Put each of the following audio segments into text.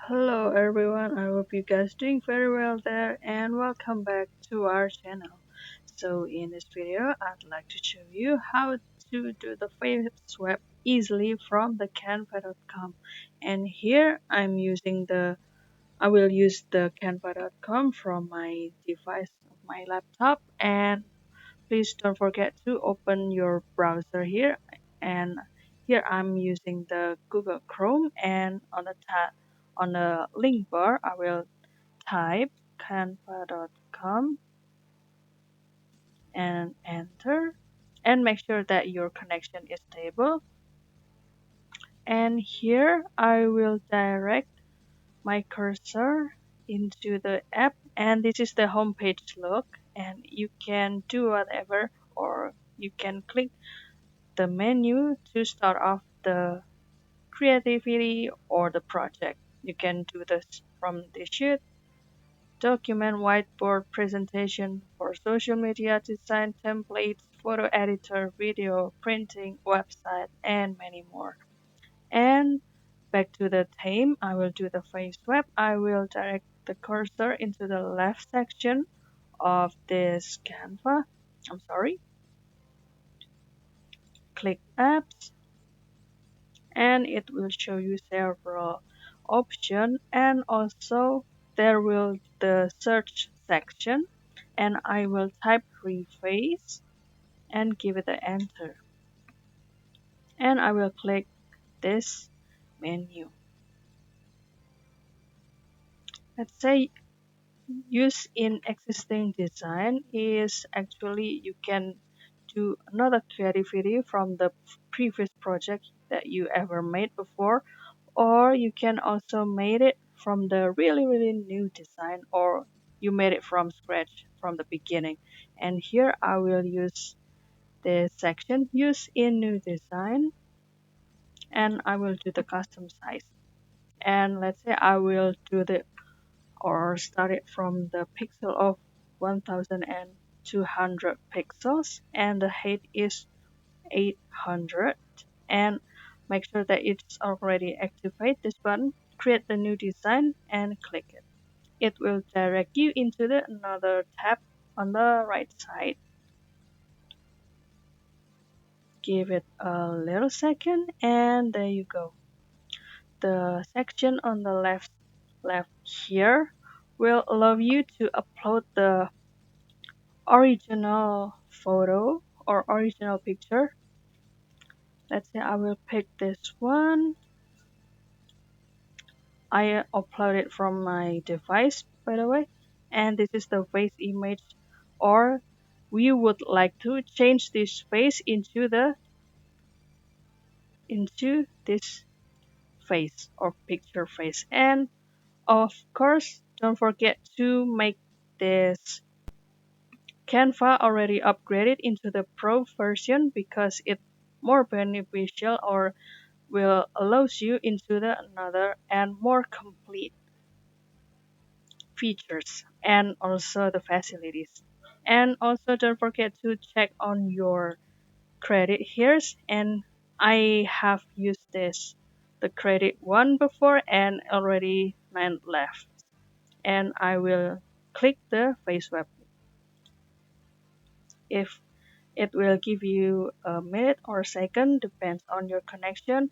Hello everyone, I hope you guys doing very well there and welcome back to our channel. So in this video, I'd like to show you how to do the face swap easily from the canva.com. And here I will use the canva.com from my device, my laptop, and please don't forget to open your browser here. And here I'm using the Google Chrome, and on the link bar I will type canva.com and enter, and make sure that your connection is stable. And here I will direct my cursor into the app, and this is the homepage look, and you can do whatever, or you can click the menu to start off the creativity or the project. You can do this from the sheet, document, whiteboard, presentation for social media design, templates, photo editor, video, printing, website, and many more. And back to the theme, I will do the face web. I will direct the cursor into the left section of this Canva. I'm sorry. Click apps, and it will show you several options, and also there will the search section, and I will type reface and give it the enter, and I will click this menu. Let's say use in existing design is actually you can do another creativity from the previous project that you ever made before, or you can also made it from the really new design, or you made it from scratch from the beginning. And here I will use the section use in new design, and I will do the custom size. And let's say I will do the or start it from the pixel of 1200 pixels, and the height is 800, and make sure that it's already activate this button, create the new design, and click it. It will direct you into the another tab on the right side. Give it a little second, and there you go. The section on the left here will allow you to upload the original photo or original picture. Let's say I will pick this one. I upload it from my device, by the way, and this is the face image, or we would like to change this face into this face or picture face. And of course, don't forget to make this Canva already upgraded into the Pro version, because it's more beneficial, or will allows you into the another and more complete features and also the facilities. And also don't forget to check on your credit here, and I have used this the credit one before and already 9 left, and I will click the face web. If it will give you a minute or second, depends on your connection.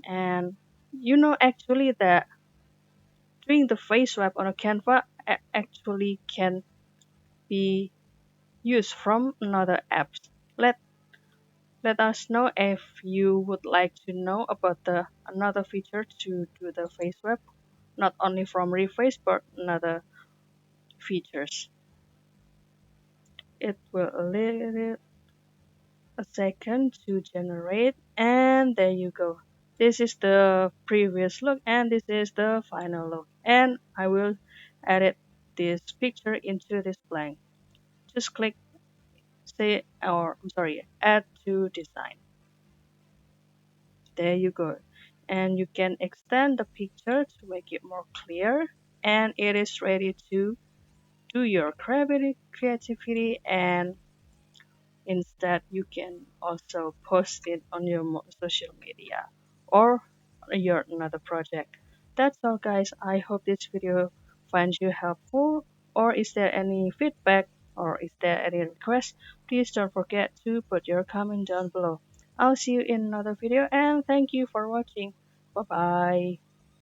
And you know actually that doing the face swap on a Canva actually can be used from another apps. Let us know if you would like to know about the another feature to do the face swap, not only from reface but another features. It will a little a second to generate, and there you go. This is the previous look, and this is the final look, and I will edit this picture into this blank. Just click say, or I'm sorry, add to design. There you go, and you can extend the picture to make it more clear, and it is ready to do your creativity. And instead you can also post it on your social media or your another project. That's all guys. I hope this video finds you helpful. Or is there any feedback or is there any request? Please don't forget to put your comment down below. I'll see you in another video and thank you for watching. Bye bye.